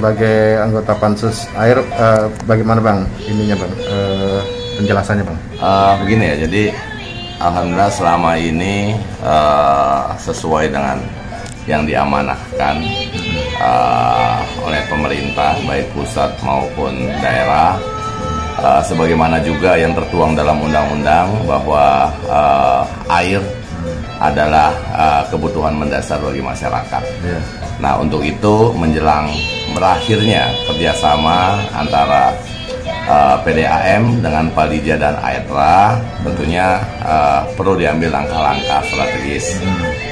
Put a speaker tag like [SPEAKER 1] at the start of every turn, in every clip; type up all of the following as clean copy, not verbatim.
[SPEAKER 1] sebagai anggota Pansus Air, bagaimana Bang ininya Bang, penjelasannya Bang?
[SPEAKER 2] Begini ya, jadi alhamdulillah selama ini sesuai dengan yang diamanahkan oleh pemerintah baik pusat maupun daerah, sebagaimana juga yang tertuang dalam undang-undang bahwa air adalah kebutuhan mendasar bagi masyarakat. Nah, untuk itu menjelang berakhirnya kerjasama antara PDAM dengan Palija dan Aetra, tentunya perlu diambil langkah-langkah strategis.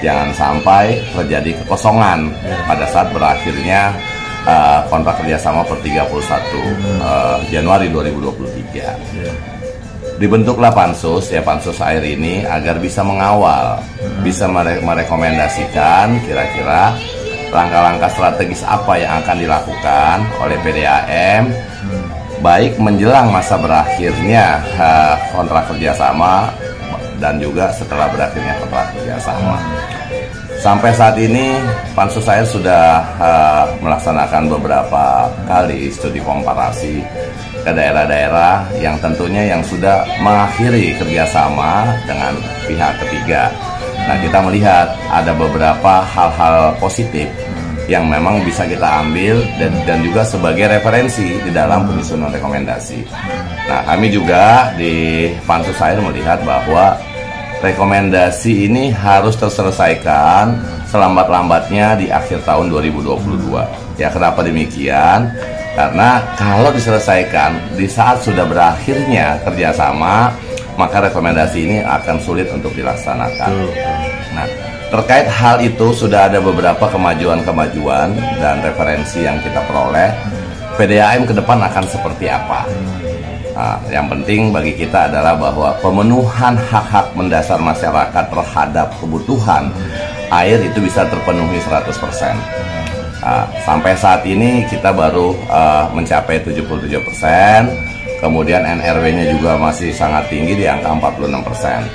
[SPEAKER 2] Jangan sampai terjadi kekosongan pada saat berakhirnya kontrak kerjasama per 31 Januari 2023. Dibentuklah Pansus, ya Pansus Air ini agar bisa mengawal, bisa merekomendasikan kira-kira langkah-langkah strategis apa yang akan dilakukan oleh PDAM baik menjelang masa berakhirnya kontrak kerjasama dan juga setelah berakhirnya kontrak kerjasama. Sampai saat ini Pansus Air sudah melaksanakan beberapa kali studi komparasi ke daerah-daerah yang tentunya yang sudah mengakhiri kerjasama dengan pihak ketiga. Nah, kita melihat ada beberapa hal-hal positif yang memang bisa kita ambil dan juga sebagai referensi di dalam penyusunan rekomendasi. Nah, kami juga di Pansus Air melihat bahwa rekomendasi ini harus terselesaikan selambat-lambatnya di akhir tahun 2022. Ya, kenapa demikian? Karena kalau diselesaikan di saat sudah berakhirnya kerjasama, maka rekomendasi ini akan sulit untuk dilaksanakan. Nah, terkait hal itu sudah ada beberapa kemajuan-kemajuan dan referensi yang kita peroleh. PDAM ke depan akan seperti apa? Nah, yang penting bagi kita adalah bahwa pemenuhan hak-hak mendasar masyarakat terhadap kebutuhan air itu bisa terpenuhi 100%. Sampai saat ini kita baru mencapai 77%, kemudian NRW-nya juga masih sangat tinggi di angka 46%.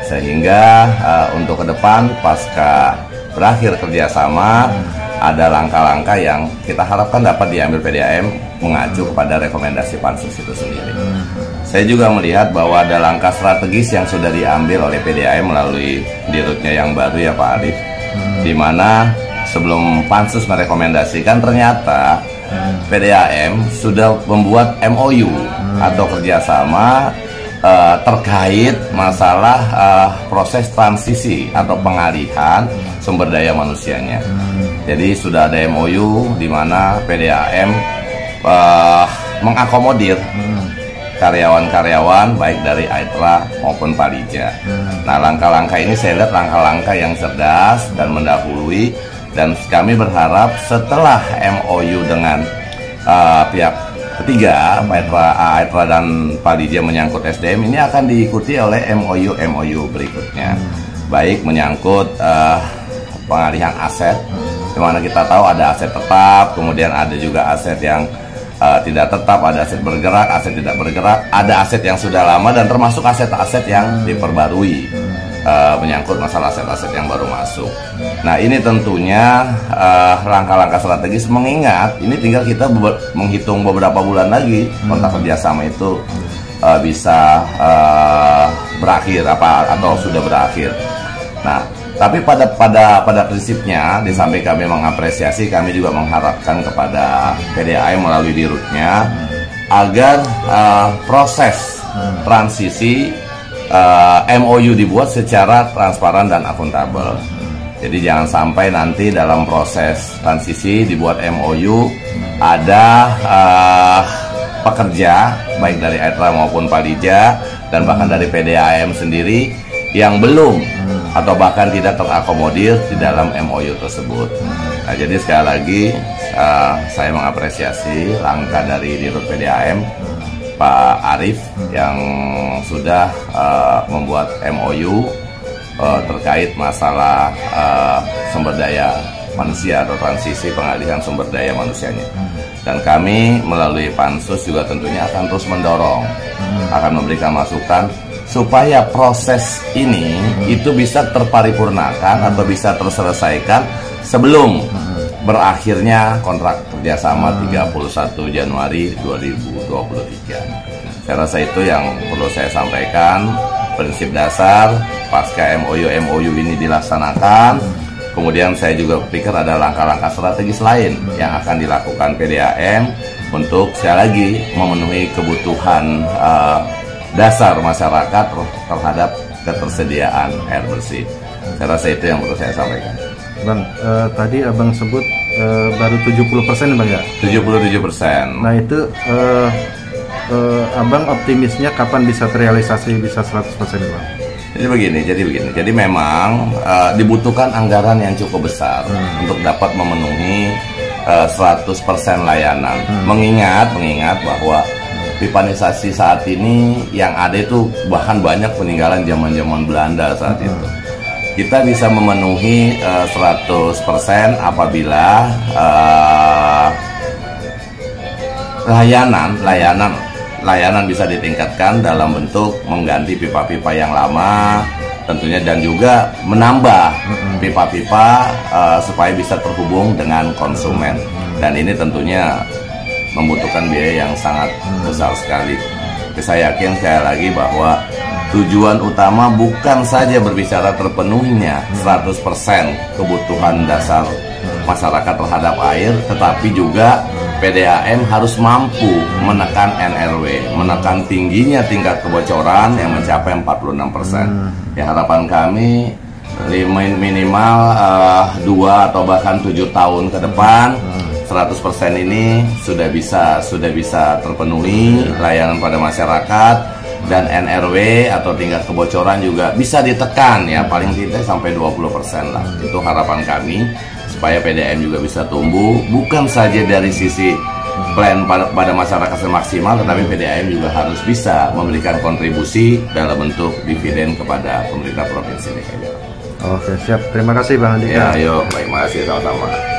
[SPEAKER 2] Sehingga untuk ke depan pasca berakhir kerjasama ada langkah-langkah yang kita harapkan dapat diambil PDAM mengacu kepada rekomendasi Pansus itu sendiri. Saya juga melihat bahwa ada langkah strategis yang sudah diambil oleh PDAM melalui dirutnya yang baru ya Pak Arif, di mana sebelum Pansus merekomendasikan ternyata PDAM sudah membuat MOU atau kerjasama terkait masalah proses transisi atau pengalihan sumber daya manusianya. Jadi sudah ada MOU di mana PDAM mengakomodir karyawan-karyawan baik dari Aetra maupun Palija. Nah, langkah-langkah ini saya lihat langkah-langkah yang cerdas dan mendahului, dan kami berharap setelah MOU dengan pihak ketiga, Aetra dan Palija menyangkut SDM, ini akan diikuti oleh MOU berikutnya. Baik menyangkut pengalihan aset, di mana kita tahu ada aset tetap, kemudian ada juga aset yang tidak tetap, ada aset bergerak, aset tidak bergerak, ada aset yang sudah lama, dan termasuk aset-aset yang diperbarui, menyangkut masalah aset-aset yang baru masuk. Nah, ini tentunya langkah-langkah strategis, mengingat ini tinggal kita menghitung beberapa bulan lagi kontrak kerjasama itu bisa berakhir atau sudah berakhir. Nah, tapi pada prinsipnya, di samping kami mengapresiasi, kami juga mengharapkan kepada PDAM melalui dirutnya agar proses transisi MOU dibuat secara transparan dan akuntabel. Jadi jangan sampai nanti dalam proses transisi dibuat MOU ada pekerja baik dari Aetra maupun Palija dan bahkan dari PDAM sendiri yang belum atau bahkan tidak terakomodir di dalam MOU tersebut. Nah, jadi sekali lagi saya mengapresiasi langkah dari Dirut PDAM Pak Arif yang sudah membuat MOU terkait masalah sumber daya manusia atau transisi pengalihan sumber daya manusianya. Dan kami melalui Pansus juga tentunya akan terus mendorong, akan memberikan masukan supaya proses ini itu bisa terparipurnakan atau bisa terselesaikan sebelum berakhirnya kontrak kerja kerjasama 31 Januari 2023. Saya rasa itu yang perlu saya sampaikan, prinsip dasar pasca MOU ini dilaksanakan. Kemudian saya juga pikir ada langkah-langkah strategis lain yang akan dilakukan PDAM untuk sekali lagi memenuhi kebutuhan dasar masyarakat terhadap ketersediaan air bersih. Saya rasa itu yang perlu saya sampaikan.
[SPEAKER 1] Bang, tadi abang sebut baru 70% Bang ya?
[SPEAKER 2] 77%.
[SPEAKER 1] Nah itu abang optimisnya kapan bisa terrealisasi, bisa 100% Bang?
[SPEAKER 2] Jadi begini. Jadi memang dibutuhkan anggaran yang cukup besar untuk dapat memenuhi 100% layanan. Mengingat bahwa pipanisasi saat ini yang ada itu bahkan banyak peninggalan zaman Belanda saat itu. Kita bisa memenuhi 100% apabila layanan bisa ditingkatkan dalam bentuk mengganti pipa-pipa yang lama tentunya, dan juga menambah pipa-pipa supaya bisa terhubung dengan konsumen, dan ini tentunya membutuhkan biaya yang sangat besar sekali. Tapi saya yakin sekali lagi bahwa tujuan utama bukan saja berbicara terpenuhinya 100% kebutuhan dasar masyarakat terhadap air, tetapi juga PDAM harus mampu menekan NRW, menekan tingginya tingkat kebocoran yang mencapai 46%. Ya, harapan kami minimal 2 atau bahkan 7 tahun ke depan 100% ini sudah bisa terpenuhi layanan pada masyarakat, dan NRW atau tingkat kebocoran juga bisa ditekan ya paling tidak sampai 20% lah. Itu harapan kami supaya PDAM juga bisa tumbuh, bukan saja dari sisi plan pada masyarakat semaksimal, tetapi PDAM juga harus bisa memberikan kontribusi dalam bentuk dividen kepada pemerintah provinsi DKI Jakarta.
[SPEAKER 1] Oke, siap. Terima kasih Bang Andika.
[SPEAKER 2] Ya, ayo, baik, makasih, sama-sama.